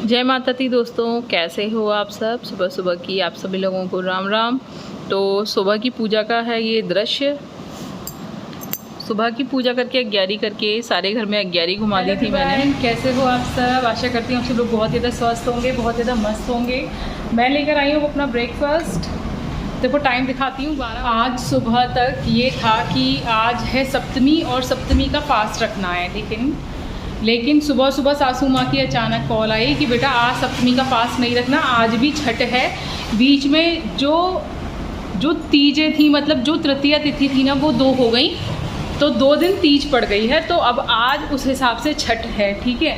जय माता दी दोस्तों, कैसे हो आप सब। सुबह सुबह की आप सभी लोगों को राम राम। तो सुबह की पूजा का है ये दृश्य। सुबह की पूजा करके अग्यारी करके सारे घर में अग्यारी घुमा दी थी मैंने। कैसे हो आप सब, आशा करती हूँ आप सब लोग बहुत ज़्यादा स्वस्थ होंगे, बहुत ज़्यादा मस्त होंगे। मैं लेकर आई हूँ अपना ब्रेकफास्ट। देखो टाइम दिखाती हूँ 12। आज सुबह तक ये था कि आज है सप्तमी और सप्तमी का फास्ट रखना है, लेकिन सुबह सुबह सासू माँ की अचानक कॉल आई कि बेटा आज सप्तमी का फास्ट नहीं रखना, आज भी छठ है। बीच में जो तीजें थी, मतलब जो तृतीया तिथि थी ना, वो 2 हो गई, तो 2 दिन तीज पड़ गई है, तो अब आज उस हिसाब से छठ है। ठीक है,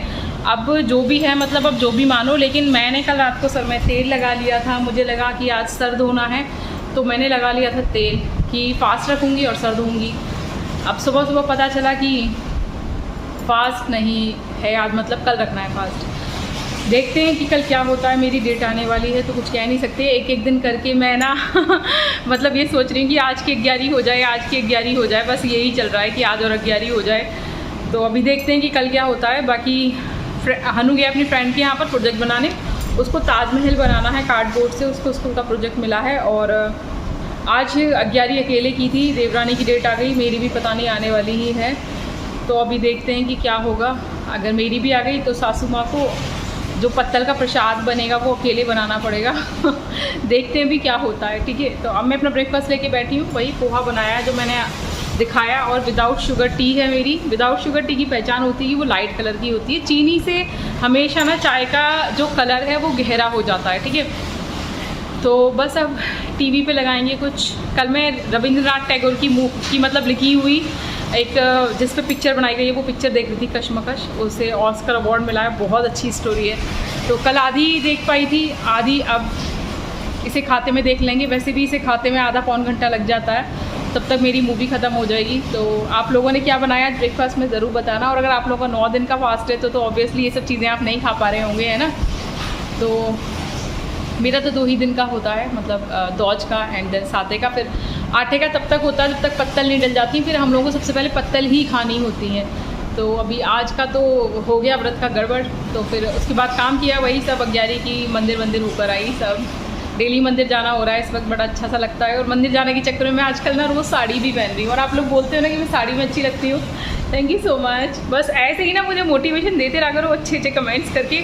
अब जो भी है, मतलब अब जो भी मानो। लेकिन मैंने कल रात को सर में तेल लगा लिया था, मुझे लगा कि आज सर धोना है, तो मैंने लगा लिया था तेल कि फास्ट रखूँगी और सर धोऊँगी। अब सुबह सुबह पता चला कि फास्ट नहीं है आज, मतलब कल रखना है फास्ट। देखते हैं कि कल क्या होता है। मेरी डेट आने वाली है तो कुछ कह नहीं सकते। एक एक दिन करके मैं ना मतलब ये सोच रही हूँ कि आज की 11 हो जाए, आज की 11 हो जाए, बस यही चल रहा है कि आज और 11 हो जाए। तो अभी देखते हैं कि कल क्या होता है। बाकी हनु गया अपनी फ्रेंड के यहाँ पर प्रोजेक्ट बनाने, उसको ताजमहल बनाना है कार्डबोर्ड से, उसको स्कूल का प्रोजेक्ट मिला है। और आज 11 अकेले की थी, देवरानी की डेट आ गई, मेरी भी पता नहीं आने वाली ही है। तो अभी देखते हैं कि क्या होगा। अगर मेरी भी आ गई तो सासू माँ को जो पत्तल का प्रसाद बनेगा वो अकेले बनाना पड़ेगा। देखते हैं भी क्या होता है। ठीक है, तो अब मैं अपना ब्रेकफास्ट लेके बैठी हूँ। वही पोहा बनाया है जो मैंने दिखाया, और विदाउट शुगर टी है मेरी। विदाउट शुगर टी की पहचान होती है कि वो लाइट कलर की होती है। चीनी से हमेशा ना चाय का जो कलर है वो गहरा हो जाता है। ठीक है, तो बस अब टीवी पे लगाएंगे कुछ। कल मैं रविंद्रनाथ टैगोर की मतलब लिखी हुई एक जिस पे पिक्चर बनाई गई है, वो पिक्चर देख रही थी, कश्मकश। उसे ऑस्कर अवार्ड मिला है, बहुत अच्छी स्टोरी है। तो कल आधी देख पाई थी, आधी अब इसे खाते में देख लेंगे। वैसे भी इसे खाते में आधा पौन घंटा लग जाता है, तब तक मेरी मूवी ख़त्म हो जाएगी। तो आप लोगों ने क्या बनाया ब्रेकफास्ट में ज़रूर बताना। और अगर आप लोगों का 9 दिन का फास्ट है तो ऑब्वियसली ये सब चीज़ें आप नहीं खा पा रहे होंगे, है ना। तो मेरा तो 2 ही दिन का होता है, मतलब दौज का एंड देन साते का। फिर आटे का तब तक होता है जब तक पत्तल नहीं डल जाती। फिर हम लोगों को सबसे पहले पत्तल ही खानी होती है। तो अभी आज का तो हो गया व्रत का गड़बड़, तो फिर उसके बाद काम किया वही सब 11 की मंदिर होकर आई। सब डेली मंदिर जाना हो रहा है इस वक्त, बड़ा अच्छा सा लगता है। और मंदिर जाने के चक्कर में मैं आजकल ना रोज़ साड़ी भी पहन रही हूँ। और आप लोग बोलते हो ना कि मैं साड़ी में अच्छी लगती हूँ, थैंक यू सो मच। बस ऐसे ही ना मुझे मोटिवेशन देते रहा करो अच्छे अच्छे कमेंट्स करके।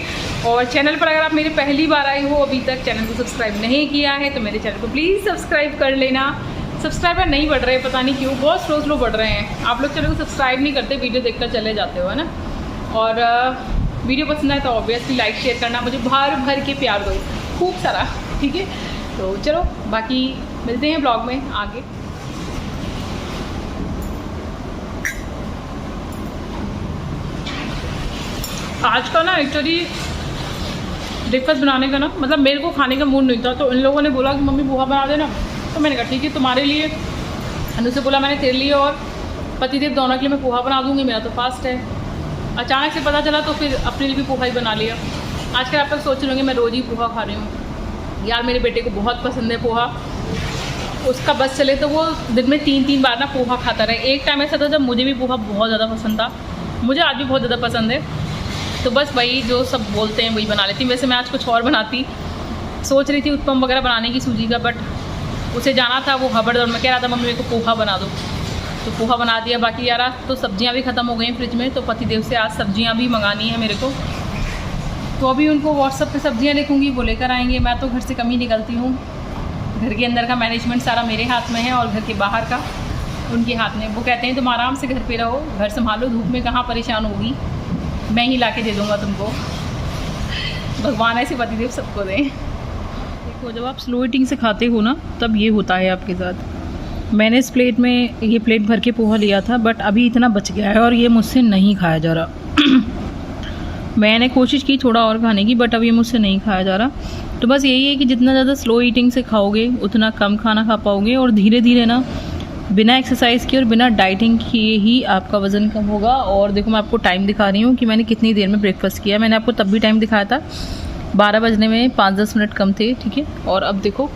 और चैनल पर अगर आप मेरे पहली बार आए हो, अभी तक चैनल को सब्सक्राइब नहीं किया है, तो मेरे चैनल को प्लीज़ सब्सक्राइब कर लेना। सब्सक्राइबर नहीं बढ़ रहे, पता नहीं क्यों, बहुत स्लो बढ़ रहे हैं। आप लोग चैनल को सब्सक्राइब नहीं करते, वीडियो देखकर चले जाते हो, है ना। और वीडियो पसंद आए तो ऑब्वियसली लाइक शेयर करना, मुझे भर के प्यार दो खूब सारा। ठीक है, तो चलो बाकी मिलते हैं ब्लॉग में आगे। आज का ना एक्चुअली ब्रेकफास्ट बनाने का ना, मतलब मेरे को खाने का मूड नहीं था, तो इन लोगों ने बोला कि मम्मी पोहा बना देना। तो मैंने कहा ठीक है, तुम्हारे लिए, हनु से बोला मैंने, तेरे लिए और पतिदेव दोनों के लिए मैं पोहा बना दूँगी, मेरा तो फास्ट है। अचानक से पता चला तो फिर अपने लिए भी पोहा ही बना लिया। आजकल आप लोग सोच रहे होंगे मैं रोज़ ही पोहा खा रही हूँ। यार मेरे बेटे को बहुत पसंद है पोहा, उसका बस चले तो वो दिन में 3 बार ना पोहा खाता रहे। एक टाइम ऐसा था जब मुझे भी पोहा बहुत ज़्यादा पसंद था, मुझे आज भी बहुत ज़्यादा पसंद है। तो बस वही जो सब बोलते हैं वही बना लेती हूँ। वैसे मैं आज कुछ और बनाती, सोच रही थी उत्पम वगैरह बनाने की सूजी का, बट उसे जाना था, वो हबड़ में कह रहा था मम्मी मेरे को पोहा बना दो, तो पोहा बना दिया। बाकी यार आज तो सब्जियां भी ख़त्म हो गई फ्रिज में, तो पतिदेव से आज सब्जियां भी मंगानी है मेरे को। तो अभी उनको व्हाट्सअप पे सब्जियां लिखूँगी, वो लेकर आएंगे। मैं तो घर से कम ही निकलती हूँ, घर के अंदर का मैनेजमेंट सारा मेरे हाथ में है और घर के बाहर का उनके हाथ में। वो कहते हैं तुम आराम से घर पे रहो, घर संभालो, धूप में कहाँ परेशान होगी, मैं ही ला के दे दूँगा तुमको। भगवान ऐसे पतिदेव सबको दें। देखो जब आप स्लो ईटिंग से खाते हो ना, तब ये होता है आपके साथ। मैंने इस प्लेट में ये प्लेट भर के पोहा लिया था, बट अभी इतना बच गया है और ये मुझसे नहीं खाया जा रहा। मैंने कोशिश की थोड़ा और खाने की, बट अब ये मुझसे नहीं खाया जा रहा। तो बस यही है कि जितना ज़्यादा स्लो ईटिंग से खाओगे उतना कम खाना खा पाओगे, और धीरे धीरे ना बिना एक्सरसाइज किए और बिना डाइटिंग किए ही आपका वज़न कम होगा। और देखो मैं आपको टाइम दिखा रही हूँ कि मैंने कितनी देर में ब्रेकफास्ट किया। मैंने आपको तब भी टाइम दिखाया था, 12 बजने में 5-10 मिनट कम थे। ठीक है, और अब देखो,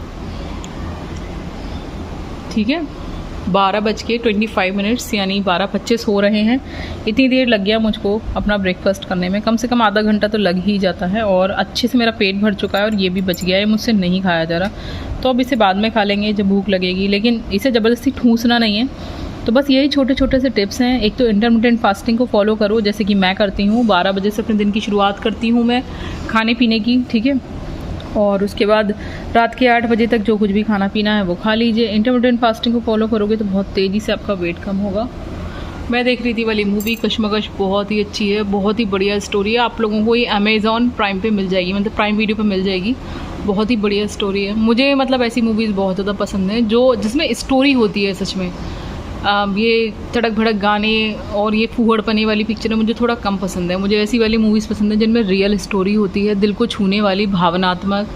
ठीक है, 12:25 यानी 12:25 हो रहे हैं। इतनी देर लग गया मुझको अपना ब्रेकफास्ट करने में, कम से कम आधा घंटा तो लग ही जाता है। और अच्छे से मेरा पेट भर चुका है और ये भी बच गया है, मुझसे नहीं खाया जा रहा। तो अब इसे बाद में खा लेंगे जब भूख लगेगी, लेकिन इसे ज़बरदस्ती ठूंसना नहीं है। तो बस यही छोटे छोटे से टिप्स हैं। एक तो इंटरमिटेंट फास्टिंग को फॉलो करो, जैसे कि मैं करती हूँ। 12 बजे से अपने दिन की शुरुआत करती हूँ मैं खाने पीने की, ठीक है। और उसके बाद रात के 8 बजे तक जो कुछ भी खाना पीना है वो खा लीजिए। इंटरमिटेंट फास्टिंग को फॉलो करोगे तो बहुत तेज़ी से आपका वेट कम होगा। मैं देख रही थी वाली मूवी कश्मकश, बहुत ही अच्छी है, बहुत ही बढ़िया स्टोरी है। आप लोगों को ये अमेज़ॉन प्राइम पे मिल जाएगी, मतलब प्राइम वीडियो पे मिल जाएगी। बहुत ही बढ़िया स्टोरी है। मुझे मतलब ऐसी मूवीज़ बहुत ज़्यादा पसंद है जो जिसमें स्टोरी होती है सच में। ये तड़क भड़क गाने और ये फूहड़पने वाली पिक्चरें मुझे थोड़ा कम पसंद है। मुझे ऐसी वाली मूवीज़ पसंद है जिनमें रियल स्टोरी होती है, दिल को छूने वाली, भावनात्मक,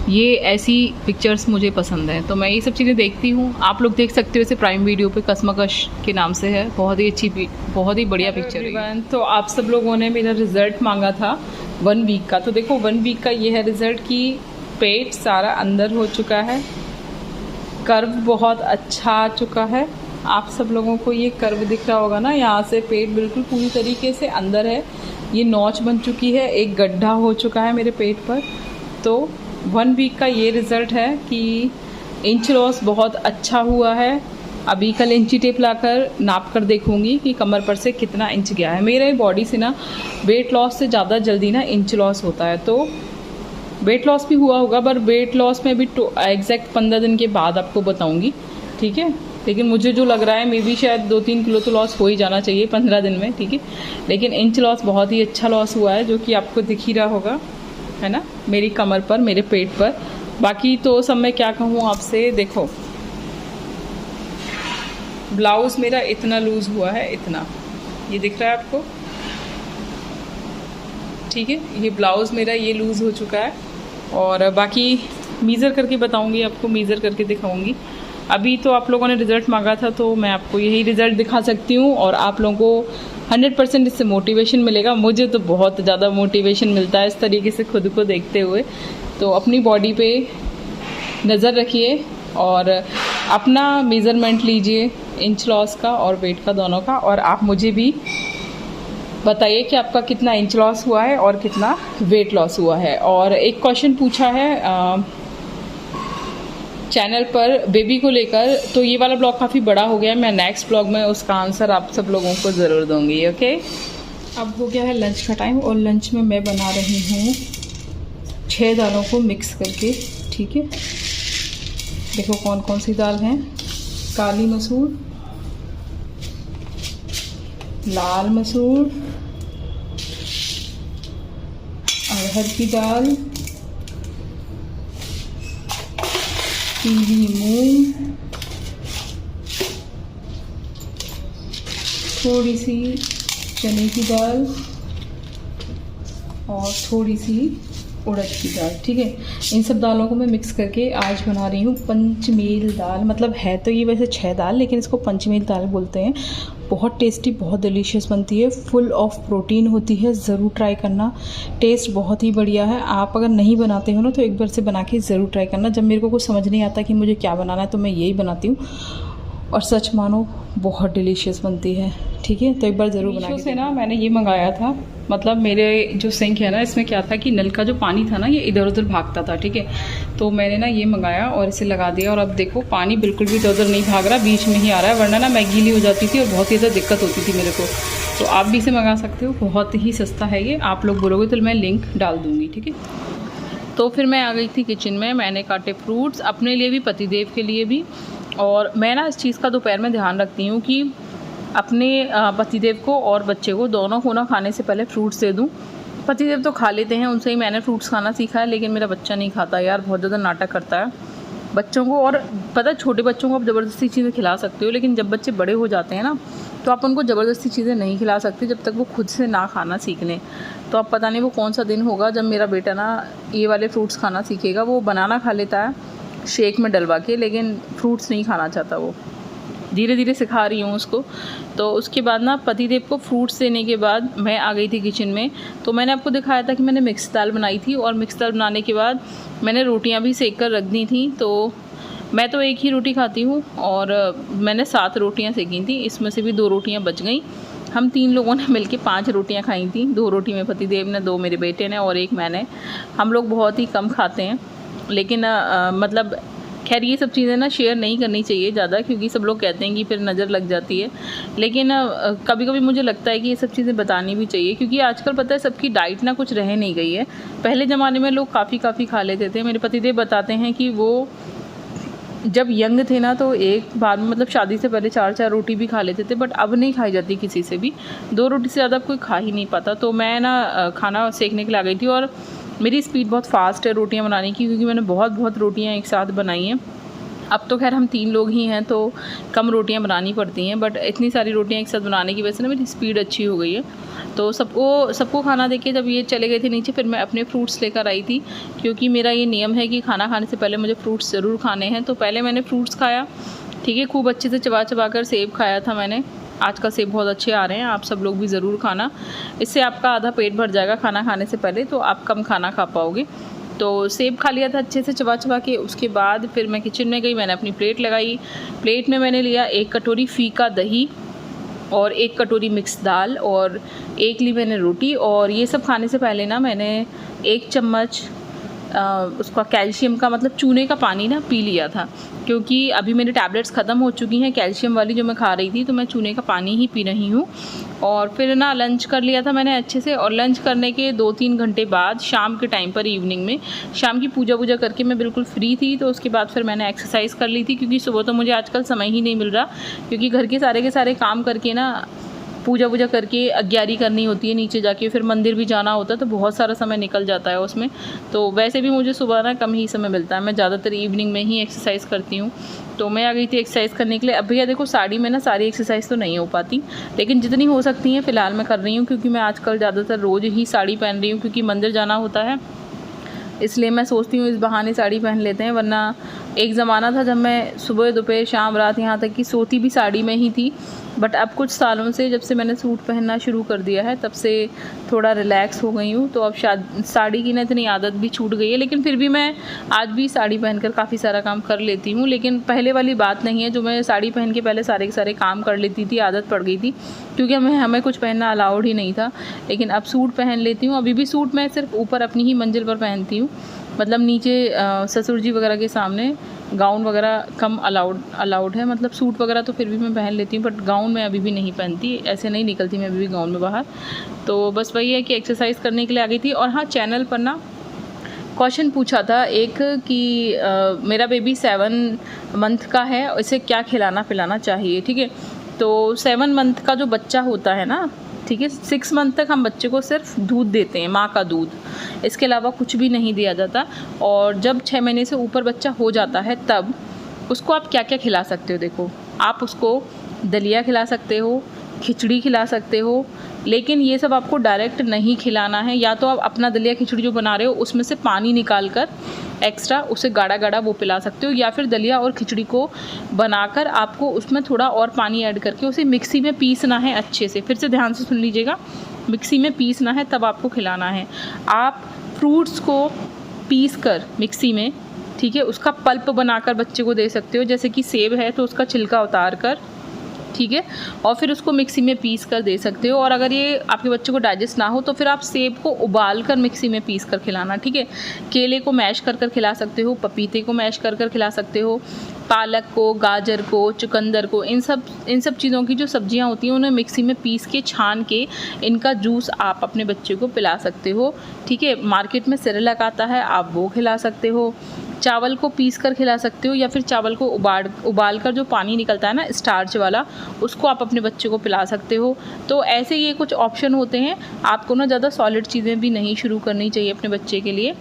ये ऐसी पिक्चर्स मुझे पसंद है। तो मैं ये सब चीज़ें देखती हूँ। आप लोग देख सकते हो इसे प्राइम वीडियो पे, कश्मकश के नाम से है। बहुत ही अच्छी, बहुत ही बढ़िया पिक्चर है। तो आप सब लोगों ने मेरा रिज़ल्ट मांगा था 1 वीक का। तो देखो 1 वीक का ये है रिज़ल्ट कि पेट सारा अंदर हो चुका है, कर्व बहुत अच्छा आ चुका है। आप सब लोगों को ये कर्व दिख रहा होगा ना, यहाँ से पेट बिल्कुल पूरी तरीके से अंदर है। ये नॉच बन चुकी है, एक गड्ढा हो चुका है मेरे पेट पर। तो 1 वीक का ये रिज़ल्ट है कि इंच लॉस बहुत अच्छा हुआ है। अभी कल इंची टेप लाकर नाप कर देखूंगी कि कमर पर से कितना इंच गया है। मेरे बॉडी से ना वेट लॉस से ज़्यादा जल्दी ना इंच लॉस होता है। तो वेट लॉस भी हुआ होगा, पर वेट लॉस में भी एग्जैक्ट 15 दिन के बाद आपको बताऊंगी, ठीक है। लेकिन मुझे जो लग रहा है मे बी शायद 2-3 किलो तो लॉस हो ही जाना चाहिए 15 दिन में, ठीक है। लेकिन इंच लॉस बहुत ही अच्छा लॉस हुआ है, जो कि आपको दिख ही रहा होगा, है ना, मेरी कमर पर, मेरे पेट पर। बाकी तो सब मैं क्या कहूँ आपसे, देखो ब्लाउज़ मेरा इतना लूज़ हुआ है, इतना, ये दिख रहा है आपको, ठीक है। ये ब्लाउज़ मेरा ये लूज़ हो चुका है। और बाकी मीज़र करके बताऊंगी आपको, मीज़र करके दिखाऊंगी। अभी तो आप लोगों ने रिज़ल्ट मांगा था तो मैं आपको यही रिज़ल्ट दिखा सकती हूँ। और आप लोगों को 100% इससे मोटिवेशन मिलेगा। मुझे तो बहुत ज़्यादा मोटिवेशन मिलता है इस तरीके से खुद को देखते हुए। तो अपनी बॉडी पे नज़र रखिए और अपना मेज़रमेंट लीजिए इंच लॉस का और वेट का, दोनों का। और आप मुझे भी बताइए कि आपका कितना इंच लॉस हुआ है और कितना वेट लॉस हुआ है। और एक क्वेश्चन पूछा है चैनल पर बेबी को लेकर, तो ये वाला ब्लॉग काफ़ी बड़ा हो गया है। मैं नेक्स्ट ब्लॉग में उसका आंसर आप सब लोगों को ज़रूर दूंगी, ओके। अब हो गया है लंच का टाइम और लंच में मैं बना रही हूँ 6 दालों को मिक्स करके, ठीक है। देखो कौन कौन सी दाल हैं, काली मसूर, लाल मसूर, अरहर की दाल, पीली मूंग, थोड़ी सी चने की दाल और थोड़ी सी उड़द की दाल, ठीक है। इन सब दालों को मैं मिक्स करके आज बना रही हूँ पंचमेल दाल। मतलब है तो ये वैसे 6 दाल, लेकिन इसको पंचमेल दाल बोलते हैं। बहुत टेस्टी, बहुत डिलीशियस बनती है, फुल ऑफ प्रोटीन होती है। ज़रूर ट्राई करना, टेस्ट बहुत ही बढ़िया है। आप अगर नहीं बनाते हो ना तो एक बार से बना के ज़रूर ट्राई करना। जब मेरे को कुछ समझ नहीं आता कि मुझे क्या बनाना है तो मैं यही बनाती हूँ और सच मानो बहुत डिलीशियस बनती है, ठीक है। तो एक बार ज़रूर बना के से ना मैंने ये मंगाया था। मतलब मेरे जो सिंक है ना, इसमें क्या था कि नल का जो पानी था ना ये इधर उधर भागता था, ठीक है। तो मैंने ना ये मंगाया और इसे लगा दिया और अब देखो पानी बिल्कुल भी इधर उधर नहीं भाग रहा, बीच में ही आ रहा है। वरना ना मैं गीली हो जाती थी और बहुत ही ज़्यादा दिक्कत होती थी मेरे को। तो आप भी इसे मंगा सकते हो, बहुत ही सस्ता है ये। आप लोग बोलोगे तो मैं लिंक डाल दूँगी, ठीक है। तो फिर मैं आ गई थी किचन में। मैंने काटे फ्रूट्स अपने लिए भी, पतिदेव के लिए भी। और मैं ना इस चीज़ का दोपहर में ध्यान रखती हूँ कि अपने पतिदेव को और बच्चे को, दोनों को ना खाने से पहले फ्रूट्स दे दूँ। पतिदेव तो खा लेते हैं, उनसे ही मैंने फ्रूट्स खाना सीखा है, लेकिन मेरा बच्चा नहीं खाता यार, बहुत ज़्यादा नाटक करता है बच्चों को। और पता है, छोटे बच्चों को आप ज़बरदस्ती चीज़ें खिला सकते हो, लेकिन जब बच्चे बड़े हो जाते हैं ना तो आप उनको ज़बरदस्ती चीज़ें नहीं खिला सकते जब तक वो खुद से ना खाना सीख लें। तो अब पता नहीं वो कौन सा दिन होगा जब मेरा बेटा ना ये वाले फ्रूट्स खाना सीखेगा। वो बनाना खा लेता है शेक में डलवा के, लेकिन फ्रूट्स नहीं खाना चाहता वो। धीरे धीरे सिखा रही हूँ उसको। तो उसके बाद ना पतिदेव को फ्रूट्स देने के बाद मैं आ गई थी किचन में। तो मैंने आपको दिखाया था कि मैंने मिक्स दाल बनाई थी और मिक्स दाल बनाने के बाद मैंने रोटियाँ भी सेक कर रख दी थी। तो मैं तो एक ही रोटी खाती हूँ और मैंने 7 रोटियाँ सेकी थी, इसमें से भी 2 रोटियाँ बच गई। हम 3 लोगों ने मिलके 5 रोटियाँ खाई थी। 2 रोटी मेरे पतिदेव ने, 2 मेरे बेटे ने और 1 मैंने। हम लोग बहुत ही कम खाते हैं, लेकिन मतलब खैर ये सब चीज़ें ना शेयर नहीं करनी चाहिए ज़्यादा, क्योंकि सब लोग कहते हैं कि फिर नज़र लग जाती है। लेकिन कभी कभी मुझे लगता है कि ये सब चीज़ें बतानी भी चाहिए, क्योंकि आजकल पता है सबकी डाइट ना कुछ रह नहीं गई है। पहले ज़माने में लोग काफ़ी खा लेते थे। मेरे पतिदेव बताते हैं कि वो जब यंग थे ना तो एक बार में मतलब शादी से पहले 4-4 रोटी भी खा लेते थे, बट अब नहीं खाई जाती किसी से भी। 2 रोटी से ज़्यादा कोई खा ही नहीं पाता। तो मैं ना खाना सेकने के लिए आ गई थी और मेरी स्पीड बहुत फास्ट है रोटियां बनाने की, क्योंकि मैंने बहुत रोटियां एक साथ बनाई हैं। अब तो खैर हम 3 लोग ही हैं तो कम रोटियां बनानी पड़ती हैं, बट इतनी सारी रोटियां एक साथ बनाने की वजह से ना मेरी स्पीड अच्छी हो गई है। तो सबको खाना देके जब ये चले गए थे नीचे, फिर मैं अपने फ्रूट्स लेकर आई थी, क्योंकि मेरा ये नियम है कि खाना खाने से पहले मुझे फ्रूट्स ज़रूर खाने हैं। तो पहले मैंने फ्रूट्स खाया, ठीक है, खूब अच्छे से चबा कर सेब खाया था मैंने। आजकल सेब बहुत अच्छे आ रहे हैं, आप सब लोग भी ज़रूर खाना। इससे आपका आधा पेट भर जाएगा खाना खाने से पहले, तो आप कम खाना खा पाओगे। तो सेब खा लिया था अच्छे से चबा के। उसके बाद फिर मैं किचन में गई, मैंने अपनी प्लेट लगाई। प्लेट में मैंने लिया 1 कटोरी फीका दही और 1 कटोरी मिक्स दाल और 1 ली मैंने रोटी। और ये सब खाने से पहले ना मैंने 1 चम्मच उसका कैल्शियम का मतलब चूने का पानी ना पी लिया था, क्योंकि अभी मेरी टैबलेट्स ख़त्म हो चुकी हैं कैल्शियम वाली जो मैं खा रही थी, तो मैं चूने का पानी ही पी रही हूँ। और फिर ना लंच कर लिया था मैंने अच्छे से। और लंच करने के 2-3 घंटे बाद शाम के टाइम पर, इवनिंग में, शाम की पूजा करके मैं बिल्कुल फ्री थी। तो उसके बाद फिर मैंने एक्सरसाइज़ कर ली थी, क्योंकि सुबह तो मुझे आजकल समय ही नहीं मिल रहा, क्योंकि घर के सारे काम करके ना पूजा करके अग्यारी करनी होती है, नीचे जाके फिर मंदिर भी जाना होता है, तो बहुत सारा समय निकल जाता है उसमें। तो वैसे भी मुझे सुबह ना कम ही समय मिलता है, मैं ज़्यादातर इवनिंग में ही एक्सरसाइज़ करती हूँ। तो मैं आ गई थी एक्सरसाइज़ करने के लिए। अब भैया देखो साड़ी में ना सारी एक्सरसाइज़ तो नहीं हो पाती, लेकिन जितनी हो सकती हैं फ़िलहाल मैं कर रही हूँ, क्योंकि मैं आजकल ज़्यादातर रोज़ ही साड़ी पहन रही हूँ, क्योंकि मंदिर जाना होता है, इसलिए मैं सोचती हूँ इस बहाने साड़ी पहन लेते हैं। वरना एक ज़माना था जब मैं सुबह दोपहर शाम रात यहाँ तक कि सोती भी साड़ी में ही थी, बट अब कुछ सालों से जब से मैंने सूट पहनना शुरू कर दिया है तब से थोड़ा रिलैक्स हो गई हूँ। तो अब साड़ी की ना इतनी आदत भी छूट गई है, लेकिन फिर भी मैं आज भी साड़ी पहनकर काफ़ी सारा काम कर लेती हूँ। लेकिन पहले वाली बात नहीं है जो मैं साड़ी पहन के पहले सारे के सारे काम कर लेती थी, आदत पड़ गई थी, क्योंकि हमें कुछ पहनना अलाउड ही नहीं था। लेकिन अब सूट पहन लेती हूँ। अभी भी सूट मैं सिर्फ ऊपर अपनी ही मंजिल पर पहनती हूँ, मतलब नीचे ससुर जी वगैरह के सामने गाउन वगैरह कम अलाउड है। मतलब सूट वगैरह तो फिर भी मैं पहन लेती हूँ, बट गाउन मैं अभी भी नहीं पहनती, ऐसे नहीं निकलती मैं अभी भी गाउन में बाहर। तो बस वही है कि एक्सरसाइज करने के लिए आ गई थी। और हाँ, चैनल पर ना क्वेश्चन पूछा था एक कि मेरा बेबी 7 मंथ का है, इसे क्या खिलाना पिलाना चाहिए, ठीक है। तो 7 मंथ का जो बच्चा होता है ना, ठीक है, 6 मंथ तक हम बच्चे को सिर्फ दूध देते हैं, माँ का दूध, इसके अलावा कुछ भी नहीं दिया जाता। और जब 6 महीने से ऊपर बच्चा हो जाता है तब उसको आप क्या क्या खिला सकते हो। देखो, आप उसको दलिया खिला सकते हो, खिचड़ी खिला सकते हो, लेकिन ये सब आपको डायरेक्ट नहीं खिलाना है। या तो आप अपना दलिया खिचड़ी जो बना रहे हो उसमें से पानी निकाल कर एक्स्ट्रा उसे गाढ़ा वो पिला सकते हो, या फिर दलिया और खिचड़ी को बनाकर आपको उसमें थोड़ा और पानी ऐड करके उसे मिक्सी में पीसना है अच्छे से। फिर से ध्यान से सुन लीजिएगा, मिक्सी में पीसना है तब आपको खिलाना है। आप फ्रूट्स को पीस कर मिक्सी में, ठीक है, उसका पल्प बनाकर बच्चे को दे सकते हो। जैसे कि सेब है तो उसका छिलका उतार कर, ठीक है, और फिर उसको मिक्सी में पीस कर दे सकते हो। और अगर ये आपके बच्चे को डाइजेस्ट ना हो तो फिर आप सेब को उबाल कर मिक्सी में पीस कर खिलाना, ठीक है। केले को मैश कर खिला सकते हो, पपीते को मैश कर खिला सकते हो, पालक को, गाजर को, चुकंदर को, इन सब चीज़ों की जो सब्जियां होती हैं उन्हें मिक्सी में पीस के छान के इनका जूस आप अपने बच्चे को पिला सकते हो, ठीक है। मार्केट में सेरेलैक आता है, आप वो खिला सकते हो। चावल को पीस कर खिला सकते हो, या फिर चावल को उबाल कर जो पानी निकलता है ना स्टार्च वाला, उसको आप अपने बच्चे को पिला सकते हो। तो ऐसे ये कुछ ऑप्शन होते हैं। आपको ना ज़्यादा सॉलिड चीज़ें भी नहीं शुरू करनी चाहिए अपने बच्चे के लिए।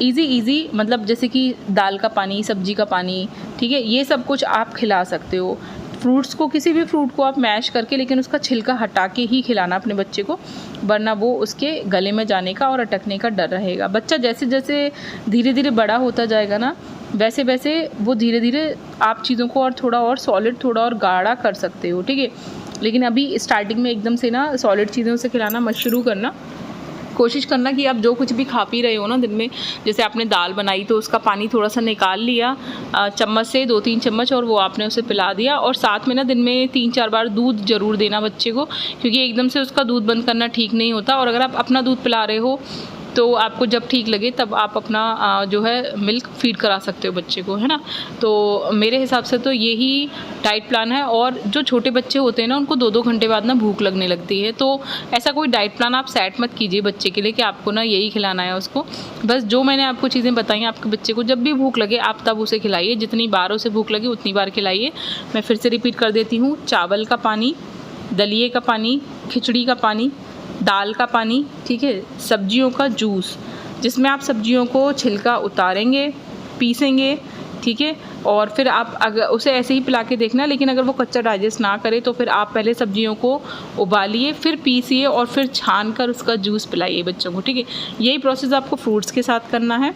इजी मतलब जैसे कि दाल का पानी, सब्जी का पानी, ठीक है, ये सब कुछ आप खिला सकते हो। फ्रूट्स को, किसी भी फ्रूट को आप मैश करके, लेकिन उसका छिलका हटा के ही खिलाना अपने बच्चे को, वरना वो उसके गले में जाने का और अटकने का डर रहेगा। बच्चा जैसे जैसे धीरे धीरे बड़ा होता जाएगा ना, वैसे वैसे वो धीरे धीरे आप चीज़ों को और थोड़ा और सॉलिड, थोड़ा और गाढ़ा कर सकते हो, ठीक है। लेकिन अभी स्टार्टिंग में एकदम से ना सॉलिड चीज़ों से खिलाना मत शुरू करना। कोशिश करना कि आप जो कुछ भी खा पी रहे हो ना दिन में, जैसे आपने दाल बनाई तो उसका पानी थोड़ा सा निकाल लिया चम्मच से 2-3 चम्मच, और वो आपने उसे पिला दिया। और साथ में ना दिन में 3-4 बार दूध ज़रूर देना बच्चे को, क्योंकि एकदम से उसका दूध बंद करना ठीक नहीं होता। और अगर आप अपना दूध पिला रहे हो तो आपको जब ठीक लगे तब आप अपना जो है मिल्क फीड करा सकते हो बच्चे को, है ना। तो मेरे हिसाब से तो यही डाइट प्लान है। और जो छोटे बच्चे होते हैं ना, उनको 2-2 घंटे बाद ना भूख लगने लगती है, तो ऐसा कोई डाइट प्लान आप सेट मत कीजिए बच्चे के लिए कि आपको ना यही खिलाना है उसको। बस जो मैंने आपको चीज़ें बताई, आपके बच्चे को जब भी भूख लगे आप तब उसे खिलाइए, जितनी बार उसे भूख लगे उतनी बार खिलाइए। मैं फिर से रिपीट कर देती हूँ, चावल का पानी, दलिए का पानी, खिचड़ी का पानी, दाल का पानी, ठीक है, सब्जियों का जूस, जिसमें आप सब्जियों को छिलका उतारेंगे, पीसेंगे, ठीक है। और फिर आप अगर उसे ऐसे ही पिला के देखना, लेकिन अगर वो कच्चा डाइजेस्ट ना करे तो फिर आप पहले सब्जियों को उबालिए, फिर पीसिए और फिर छान कर उसका जूस पिलाइए बच्चों को, ठीक है। यही प्रोसेस आपको फ्रूट्स के साथ करना है।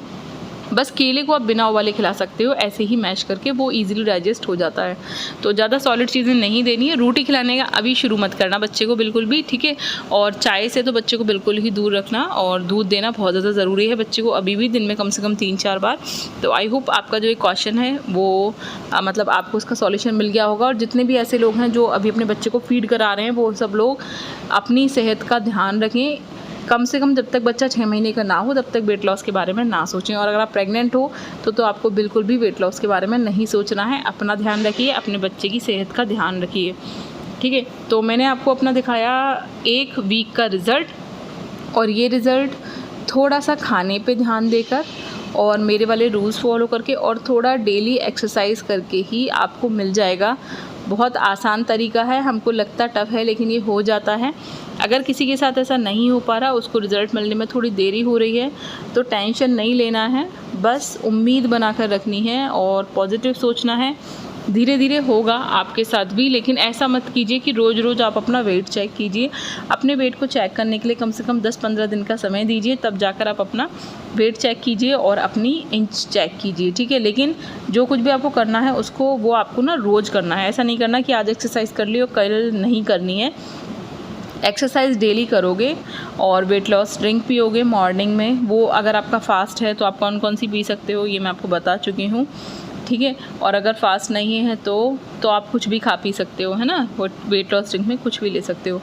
बस केले को आप बिना उबाले खिला सकते हो, ऐसे ही मैश करके, वो इजीली डाइजेस्ट हो जाता है। तो ज़्यादा सॉलिड चीज़ें नहीं देनी है। रोटी खिलाने का अभी शुरू मत करना बच्चे को बिल्कुल भी, ठीक है। और चाय से तो बच्चे को बिल्कुल ही दूर रखना, और दूध देना बहुत ज़्यादा ज़रूरी है बच्चे को अभी भी, दिन में कम से कम 3-4 बार। तो आई होप आपका जो एक क्वेश्चन है वो मतलब आपको उसका सॉल्यूशन मिल गया होगा। और जितने भी ऐसे लोग हैं जो अभी अपने बच्चे को फीड करा रहे हैं, वो सब लोग अपनी सेहत का ध्यान रखें। कम से कम जब तक बच्चा 6 महीने का ना हो तब तक वेट लॉस के बारे में ना सोचें। और अगर आप प्रेग्नेंट हो तो आपको बिल्कुल भी वेट लॉस के बारे में नहीं सोचना है। अपना ध्यान रखिए, अपने बच्चे की सेहत का ध्यान रखिए, ठीक है। तो मैंने आपको अपना दिखाया 1 वीक का रिज़ल्ट, और ये रिज़ल्ट थोड़ा सा खाने पे ध्यान देकर और मेरे वाले रूल्स फॉलो करके और थोड़ा डेली एक्सरसाइज करके ही आपको मिल जाएगा। बहुत आसान तरीका है, हमको लगता टफ है लेकिन ये हो जाता है। अगर किसी के साथ ऐसा नहीं हो पा रहा, उसको रिज़ल्ट मिलने में थोड़ी देरी हो रही है, तो टेंशन नहीं लेना है, बस उम्मीद बनाकर रखनी है और पॉजिटिव सोचना है। धीरे धीरे होगा आपके साथ भी, लेकिन ऐसा मत कीजिए कि रोज़ रोज़ आप अपना वेट चेक कीजिए। अपने वेट को चेक करने के लिए कम से कम 10-15 दिन का समय दीजिए, तब जाकर आप अपना वेट चेक कीजिए और अपनी इंच चेक कीजिए, ठीक है। लेकिन जो कुछ भी आपको करना है उसको वो आपको ना रोज़ करना है। ऐसा नहीं करना कि आज एक्सरसाइज कर ली और कल नहीं करनी है। एक्सरसाइज डेली करोगे और वेट लॉस ड्रिंक पियोगे मॉर्निंग में, वो अगर आपका फास्ट है तो आप कौन कौन सी पी सकते हो ये मैं आपको बता चुकी हूँ, ठीक है। और अगर फास्ट नहीं है तो आप कुछ भी खा पी सकते हो, है ना। वेट लॉस ड्रिंक में कुछ भी ले सकते हो।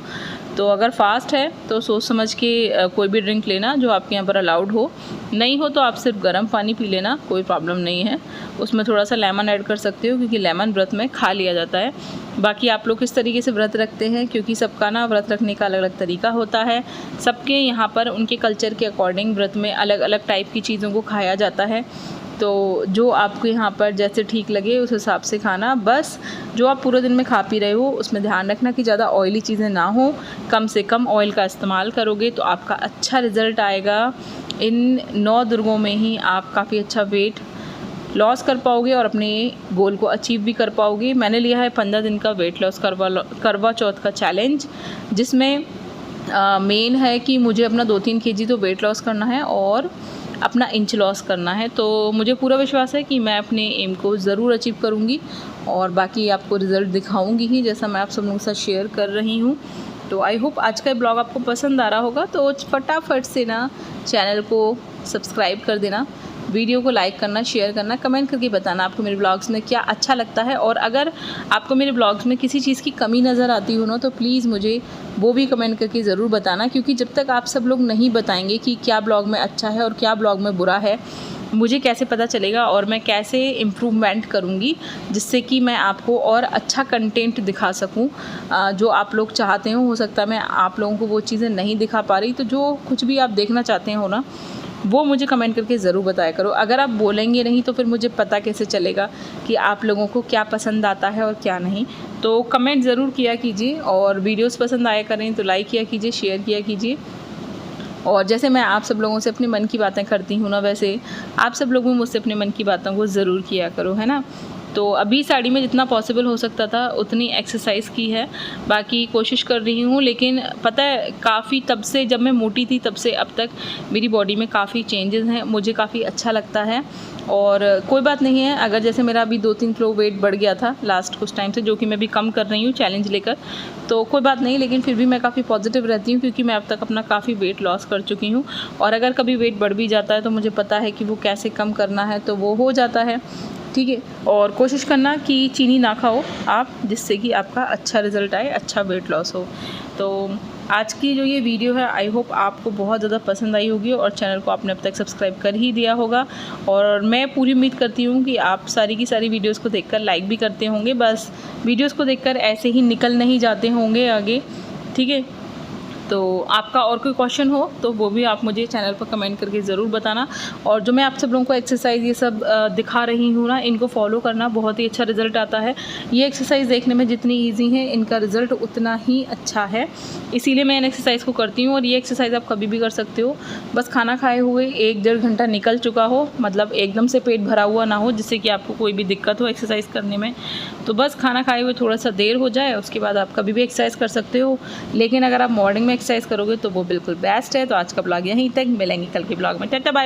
तो अगर फास्ट है तो सोच समझ के कोई भी ड्रिंक लेना जो आपके यहाँ पर अलाउड हो। नहीं हो तो आप सिर्फ गर्म पानी पी लेना, कोई प्रॉब्लम नहीं है। उसमें थोड़ा सा लेमन ऐड कर सकते हो, क्योंकि लेमन व्रत में खा लिया जाता है। बाकी आप लोग किस तरीके से व्रत रखते हैं, क्योंकि सबका ना व्रत रखने का अलग अलग तरीका होता है। सबके यहाँ पर उनके कल्चर के अकॉर्डिंग व्रत में अलग अलग टाइप की चीज़ों को खाया जाता है। तो जो आपको यहाँ पर जैसे ठीक लगे उस हिसाब से खाना। बस जो आप पूरे दिन में खा पी रहे हो उसमें ध्यान रखना कि ज़्यादा ऑयली चीज़ें ना हो, कम से कम ऑयल का इस्तेमाल करोगे तो आपका अच्छा रिज़ल्ट आएगा। इन 9 दुर्गों में ही आप काफ़ी अच्छा वेट लॉस कर पाओगे और अपने गोल को अचीव भी कर पाओगे। मैंने लिया है 15 दिन का वेट लॉस करवा चौथ का चैलेंज, जिसमें मेन है कि मुझे अपना 2-3 kg तो वेट लॉस करना है और अपना इंच लॉस करना है। तो मुझे पूरा विश्वास है कि मैं अपने एम को ज़रूर अचीव करूँगी और बाकी आपको रिज़ल्ट दिखाऊंगी ही, जैसा मैं आप सब लोगों के साथ शेयर कर रही हूँ। तो आई होप आज का ब्लॉग आपको पसंद आ रहा होगा। तो फटाफट से ना चैनल को सब्सक्राइब कर देना, वीडियो को लाइक करना, शेयर करना, कमेंट करके बताना आपको मेरे ब्लॉग्स में क्या अच्छा लगता है। और अगर आपको मेरे ब्लॉग्स में किसी चीज़ की कमी नज़र आती हो ना, तो प्लीज़ मुझे वो भी कमेंट करके ज़रूर बताना, क्योंकि जब तक आप सब लोग नहीं बताएंगे कि क्या ब्लॉग में अच्छा है और क्या ब्लॉग में बुरा है, मुझे कैसे पता चलेगा और मैं कैसे इम्प्रूवमेंट करूँगी, जिससे कि मैं आपको और अच्छा कंटेंट दिखा सकूँ जो आप लोग चाहते हो सकता है मैं आप लोगों को वो चीज़ें नहीं दिखा पा रही। तो जो कुछ भी आप देखना चाहते हो ना, वो मुझे कमेंट करके ज़रूर बताया करो। अगर आप बोलेंगे नहीं तो फिर मुझे पता कैसे चलेगा कि आप लोगों को क्या पसंद आता है और क्या नहीं। तो कमेंट ज़रूर किया कीजिए और वीडियोस पसंद आया करें तो लाइक किया कीजिए, शेयर किया कीजिए। और जैसे मैं आप सब लोगों से अपने मन की बातें करती हूँ ना, वैसे आप सब लोग भी मुझसे अपने मन की बातों को ज़रूर किया करो, है ना। तो अभी साड़ी में जितना पॉसिबल हो सकता था उतनी एक्सरसाइज की है, बाकी कोशिश कर रही हूँ। लेकिन पता है काफ़ी तब से जब मैं मोटी थी तब से अब तक मेरी बॉडी में काफ़ी चेंजेस हैं, मुझे काफ़ी अच्छा लगता है। और कोई बात नहीं है, अगर जैसे मेरा अभी 2-3 किलो वेट बढ़ गया था लास्ट कुछ टाइम से, जो कि मैं भी कम कर रही हूँ चैलेंज लेकर, तो कोई बात नहीं, लेकिन फिर भी मैं काफ़ी पॉजिटिव रहती हूँ क्योंकि मैं अब तक अपना काफ़ी वेट लॉस कर चुकी हूँ। और अगर कभी वेट बढ़ भी जाता है तो मुझे पता है कि वो कैसे कम करना है, तो वो हो जाता है, ठीक है। और कोशिश करना कि चीनी ना खाओ आप, जिससे कि आपका अच्छा रिज़ल्ट आए, अच्छा वेट लॉस हो। तो आज की जो ये वीडियो है आई होप आपको बहुत ज़्यादा पसंद आई होगी और चैनल को आपने अब तक सब्सक्राइब कर ही दिया होगा। और मैं पूरी उम्मीद करती हूँ कि आप सारी की सारी वीडियोस को देखकर लाइक भी करते होंगे, बस वीडियोस को देखकर ऐसे ही निकल नहीं जाते होंगे आगे, ठीक है। तो आपका और कोई क्वेश्चन हो तो वो भी आप मुझे चैनल पर कमेंट करके ज़रूर बताना। और जो मैं आप सब लोगों को एक्सरसाइज ये सब दिखा रही हूँ ना, इनको फॉलो करना, बहुत ही अच्छा रिज़ल्ट आता है। ये एक्सरसाइज देखने में जितनी इजी है, इनका रिज़ल्ट उतना ही अच्छा है, इसीलिए मैं इन एक्सरसाइज को करती हूँ। और ये एक्सरसाइज आप कभी भी कर सकते हो, बस खाना खाए हुए 1-1.5 घंटा निकल चुका हो, मतलब एकदम से पेट भरा हुआ ना हो जिससे कि आपको कोई भी दिक्कत हो एक्सरसाइज करने में। तो बस खाना खाए हुए थोड़ा सा देर हो जाए, उसके बाद आप कभी भी एक्सरसाइज कर सकते हो। लेकिन अगर आप मॉर्निंग में एक्सरसाइज करोगे तो वो बिल्कुल बेस्ट है। तो आज का ब्लॉग यहीं तक, मिलेंगे कल के ब्लॉग में। Tata bye.